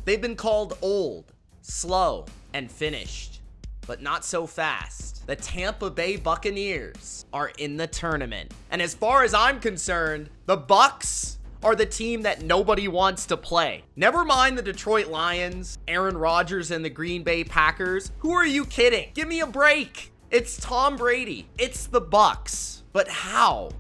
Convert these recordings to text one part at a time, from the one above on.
They've been called old, slow, and finished, but not so fast. The Tampa Bay Buccaneers are in the tournament. And as far as I'm concerned, the Bucs are the team that nobody wants to play. Never mind the Detroit Lions, Aaron Rodgers, and the Green Bay Packers. Who are you kidding? Give me a break. It's Tom Brady. It's the Bucs. But how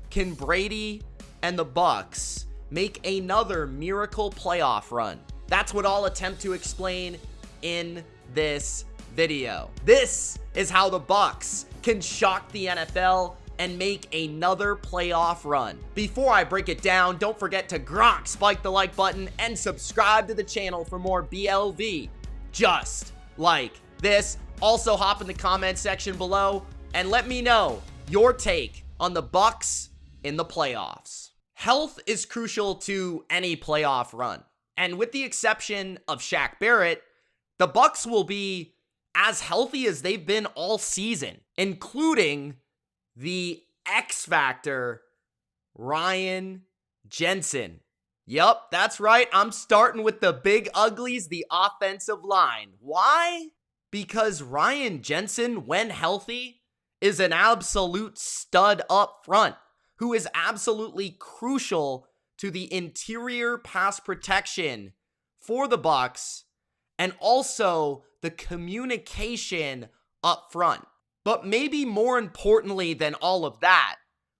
can Brady and the Bucs make another miracle playoff run? That's what I'll attempt to explain in this video. This is how the Bucs can shock the NFL and make another playoff run. Before I break it down, don't forget to spike the like button and subscribe to the channel for more BLV just like this. Also, hop in the comment section below and let me know your take on the Bucs in the playoffs. Health is crucial to any playoff run. And with the exception of Shaq Barrett, the Bucs will be as healthy as they've been all season, including the X Factor, Ryan Jensen. Yup, that's right. I'm starting with the big uglies, the offensive line. Why? Because Ryan Jensen, when healthy, is an absolute stud up front who is absolutely crucial to the interior pass protection for the Bucs and also the communication up front. But maybe more importantly than all of that,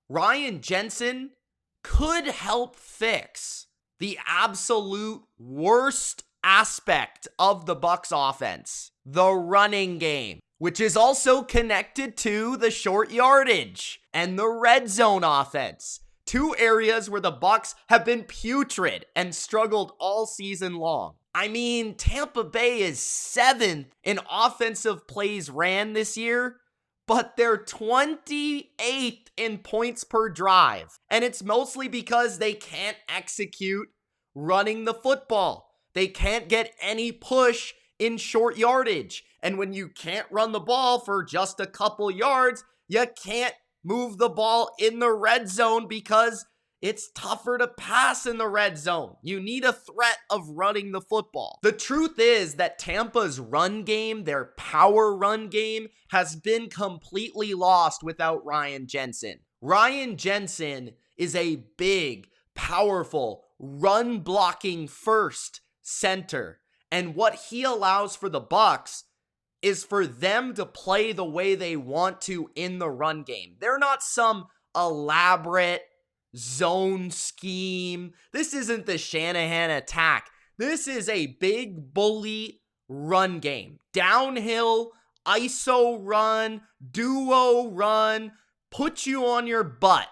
Ryan Jensen could help fix the absolute worst aspect of the Bucs offense, the running game, which is also connected to the short yardage and the red zone offense. Two areas where the Bucs have been putrid and struggled all season long. I mean, Tampa Bay is 7th in offensive plays ran this year, but they're 28th in points per drive. And it's mostly because they can't execute running the football. They can't get any push in short yardage. And when you can't run the ball for just a couple yards, you can't move the ball in the red zone because it's tougher to pass in the red zone. You need a threat of running the football. The truth is that Tampa's run game, their power run game, has been completely lost without Ryan Jensen. Ryan Jensen is a big, powerful, run-blocking first center. And what he allows for the Bucs is for them to play the way they want to in the run game. They're not some elaborate zone scheme. This isn't the Shanahan attack. This is a big bully run game. Downhill, ISO run, duo run, put you on your butt.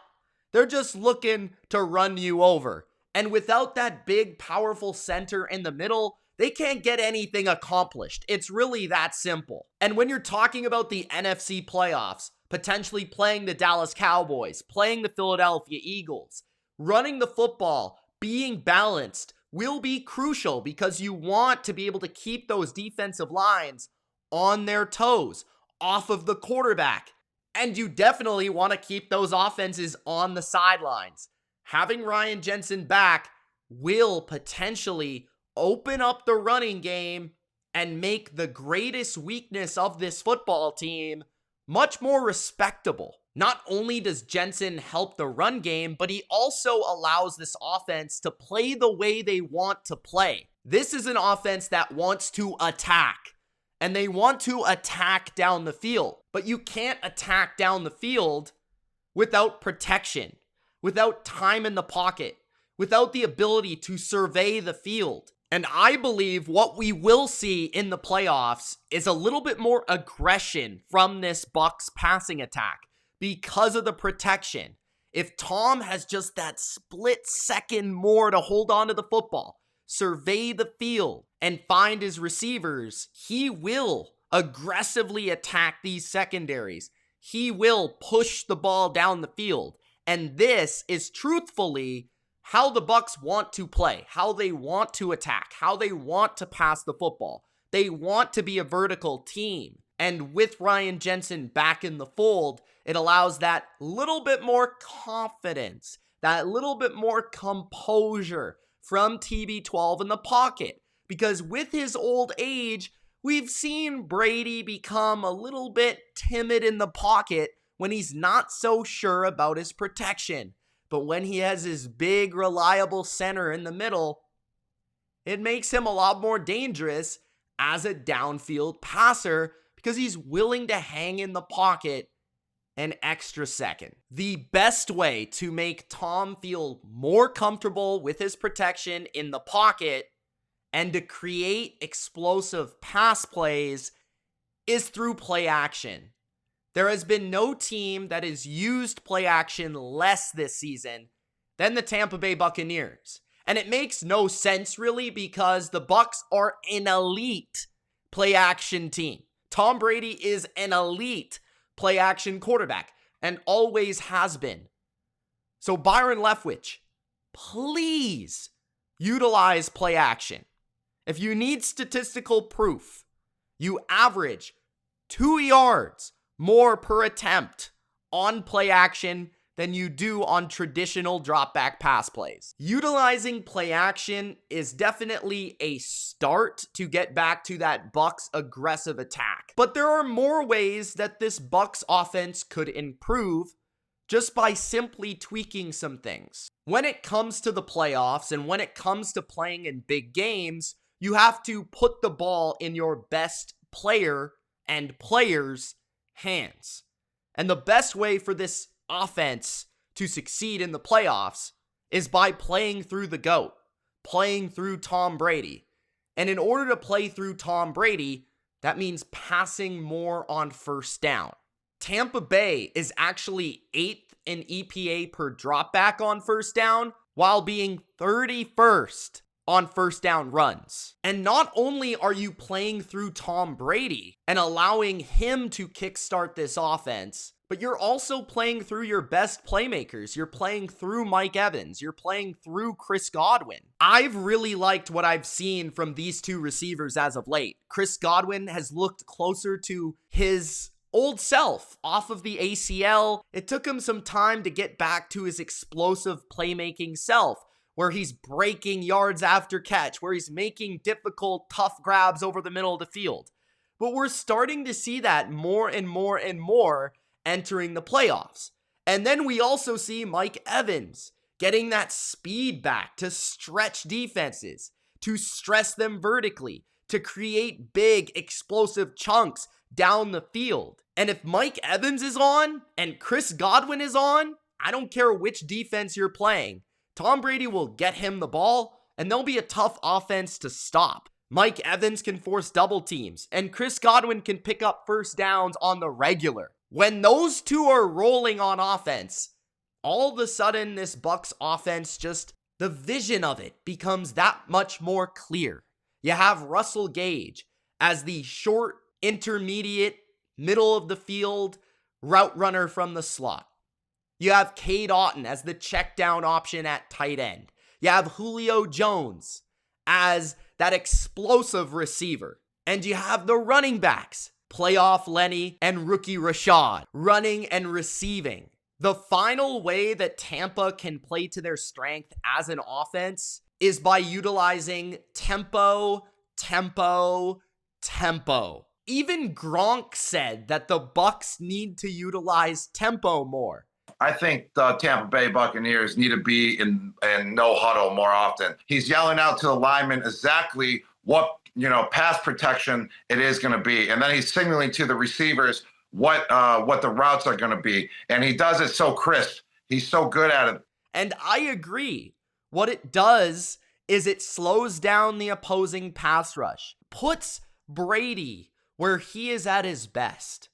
They're just looking to run you over. And without that big, powerful center in the middle, they can't get anything accomplished. It's really that simple. And when you're talking about the NFC playoffs, potentially playing the Dallas Cowboys, playing the Philadelphia Eagles, running the football, being balanced will be crucial because you want to be able to keep those defensive lines on their toes, off of the quarterback. And you definitely want to keep those offenses on the sidelines. Having Ryan Jensen back will potentially open up the running game and make the greatest weakness of this football team much more respectable. Not only does Jensen help the run game, but he also allows this offense to play the way they want to play. This is an offense that wants to attack, and they want to attack down the field. But you can't attack down the field without protection, without time in the pocket, without the ability to survey the field. And I believe what we will see in the playoffs is a little bit more aggression from this Bucs passing attack because of the protection. If Tom has just that split second more to hold on to the football, survey the field, and find his receivers, he will aggressively attack these secondaries. He will push the ball down the field. And this is truthfully how the Bucs want to play, how they want to attack, how they want to pass the football. They want to be a vertical team. And with Ryan Jensen back in the fold, it allows that little bit more confidence, that little bit more composure from TB12 in the pocket. because with his old age, we've seen Brady become a little bit timid in the pocket when he's not so sure about his protection. But when he has his big, reliable center in the middle, it makes him a lot more dangerous as a downfield passer because he's willing to hang in the pocket an extra second. The best way to make Tom feel more comfortable with his protection in the pocket and to create explosive pass plays is through play action. There has been no team that has used play action less this season than the Tampa Bay Buccaneers. And it makes no sense really because the Bucs are an elite play action team. Tom Brady is an elite play action quarterback and always has been. So Byron Leftwich, please utilize play action. If you need statistical proof, you average 2 yards more per attempt on play action than you do on traditional drop back pass plays. Utilizing play action is definitely a start to get back to that Bucs aggressive attack. But there are more ways that this Bucs offense could improve just by simply tweaking some things. When it comes to the playoffs and when it comes to playing in big games, you have to put the ball in your best player and players' hands. And the best way for this offense to succeed in the playoffs is by playing through the GOAT, playing through Tom Brady. And in order to play through Tom Brady, that means passing more on first down. Tampa Bay is actually 8th in EPA per dropback on first down, while being 31st on first down runs. And not only are you playing through Tom Brady and allowing him to kickstart this offense, but you're also playing through your best playmakers. You're playing through Mike Evans. You're playing through Chris Godwin. I've really liked what I've seen from these two receivers as of late. Chris Godwin has looked closer to his old self off of the ACL. It took him some time to get back to his explosive playmaking self, where he's breaking yards after catch, where he's making difficult, tough grabs over the middle of the field. But we're starting to see that more and more and more entering the playoffs. And then we also see Mike Evans getting that speed back to stretch defenses, to stress them vertically, to create big, explosive chunks down the field. And if Mike Evans is on and Chris Godwin is on, I don't care which defense you're playing, Tom Brady will get him the ball, and there'll be a tough offense to stop. Mike Evans can force double teams, and Chris Godwin can pick up first downs on the regular. When those two are rolling on offense, all of a sudden this Bucs offense, just the vision of it becomes that much more clear. You have Russell Gage as the short, intermediate, middle of the field route runner from the slot. You have Cade Otton as the check down option at tight end. You have Julio Jones as that explosive receiver. And you have the running backs, playoff Lenny and rookie Rashad, running and receiving. The final way that Tampa can play to their strength as an offense is by utilizing tempo. Even Gronk said that the Bucs need to utilize tempo more. I think the Tampa Bay Buccaneers need to be in no huddle more often. He's yelling out to the linemen exactly what, pass protection it is going to be. And then he's signaling to the receivers what the routes are going to be. And he does it so crisp. He's so good at it. And I agree. What it does is it slows down the opposing pass rush, puts Brady where he is at his best.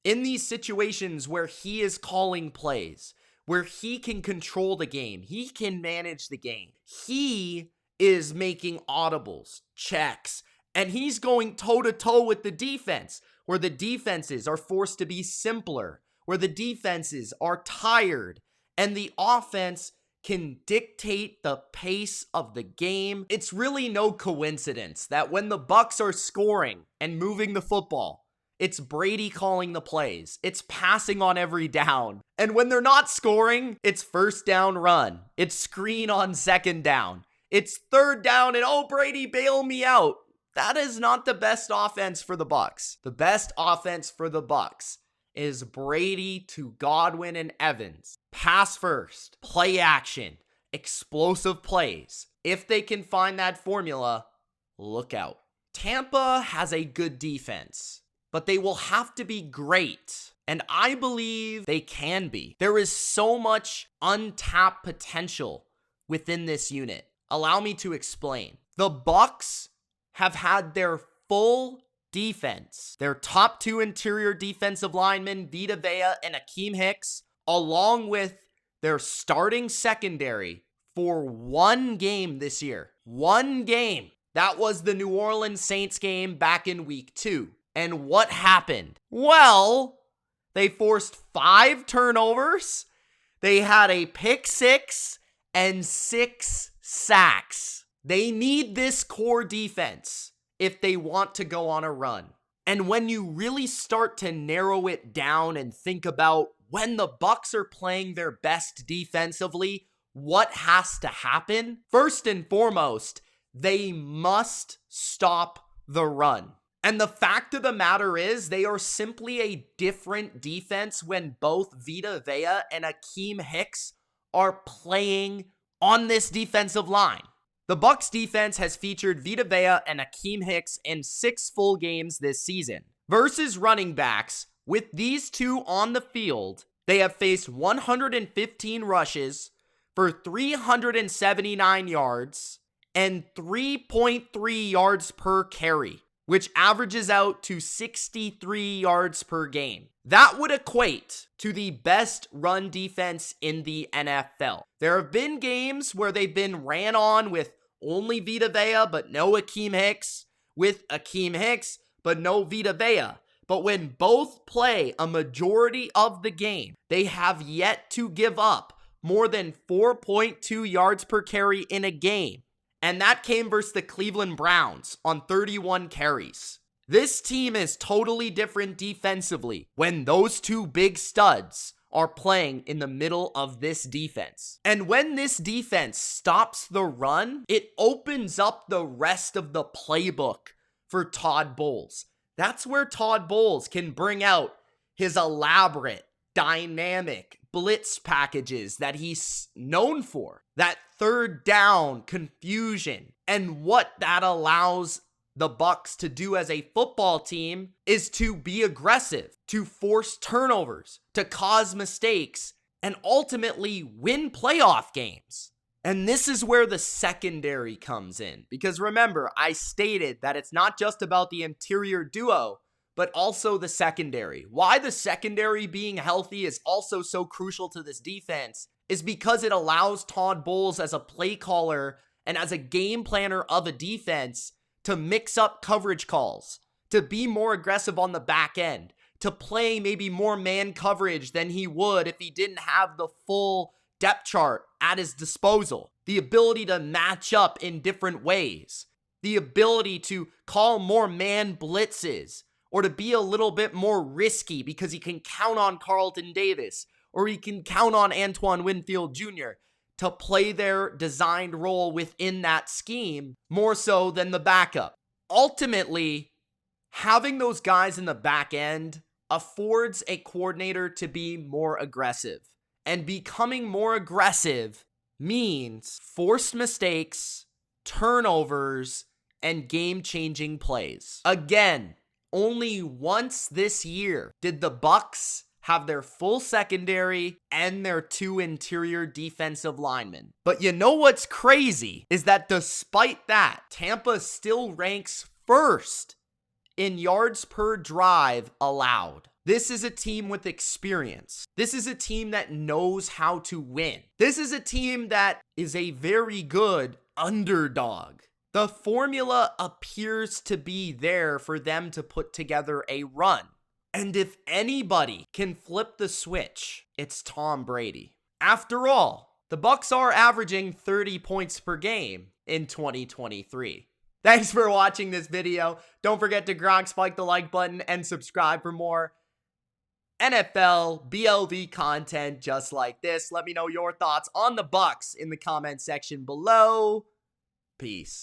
In these situations where he is calling plays, where he can control the game, he can manage the game, he is making audibles, checks, and he's going toe-to-toe with the defense, where the defenses are forced to be simpler, where the defenses are tired, and the offense can dictate the pace of the game. It's really no coincidence that when the Bucs are scoring and moving the football, it's Brady calling the plays. It's passing on every down. And when they're not scoring, it's first down run. It's screen on second down. It's third down and, oh, Brady, bail me out. That is not the best offense for the Bucs. The best offense for the Bucs is Brady to Godwin and Evans. Pass first, play action, explosive plays. If they can find that formula, look out. Tampa has a good defense, but they will have to be great. And I believe they can be. There is so much untapped potential within this unit. Allow me to explain. The Bucs have had their full defense, their top 2 interior defensive linemen, Vita Vea and Akeem Hicks, along with their starting secondary for one game this year. One game. That was the New Orleans Saints game back in week 2. And what happened? Well, they forced 5 turnovers. They had a pick 6 and 6 sacks. They need this core defense if they want to go on a run. And when you really start to narrow it down and think about when the Bucs are playing their best defensively, what has to happen? First and foremost, they must stop the run. And the fact of the matter is, they are simply a different defense when both Vita Vea and Akeem Hicks are playing on this defensive line. The Bucs defense has featured Vita Vea and Akeem Hicks in 6 full games this season. Versus running backs, with these two on the field, they have faced 115 rushes for 379 yards and 3.3 yards per carry, which averages out to 63 yards per game. That would equate to the best run defense in the NFL. There have been games where they've been ran on with only Vita Vea, but no Akeem Hicks, with Akeem Hicks, but no Vita Vea. But when both play a majority of the game, they have yet to give up more than 4.2 yards per carry in a game. And that came versus the Cleveland Browns on 31 carries. This team is totally different defensively when those two big studs are playing in the middle of this defense. And when this defense stops the run, it opens up the rest of the playbook for Todd Bowles. That's where Todd Bowles can bring out his elaborate, dynamic blitz packages that he's known for. That third down confusion. And what that allows the Bucs to do as a football team is to be aggressive, to force turnovers, to cause mistakes, and ultimately win playoff games. And this is where the secondary comes in. Because remember, I stated that it's not just about the interior duo, but also the secondary. Why the secondary being healthy is also so crucial to this defense is because it allows Todd Bowles as a play caller and as a game planner of a defense to mix up coverage calls, to be more aggressive on the back end, to play maybe more man coverage than he would if he didn't have the full depth chart at his disposal. The ability to match up in different ways. The ability to call more man blitzes, or to be a little bit more risky because he can count on Carlton Davis, or he can count on Antoine Winfield Jr. to play their designed role within that scheme more so than the backup. Ultimately, having those guys in the back end affords a coordinator to be more aggressive. And becoming more aggressive means forced mistakes, turnovers, and game-changing plays. Again, only once this year did the Bucs have their full secondary and their 2 interior defensive linemen. But you know what's crazy is that despite that, Tampa still ranks first in yards per drive allowed. This is a team with experience. This is a team that knows how to win. This is a team that is a very good underdog. The formula appears to be there for them to put together a run. And if anybody can flip the switch, it's Tom Brady. After all, the Bucs are averaging 30 points per game in 2023. Thanks for watching this video. Don't forget to spike the like button and subscribe for more NFL BLV content just like this. Let me know your thoughts on the Bucs in the comment section below. Peace.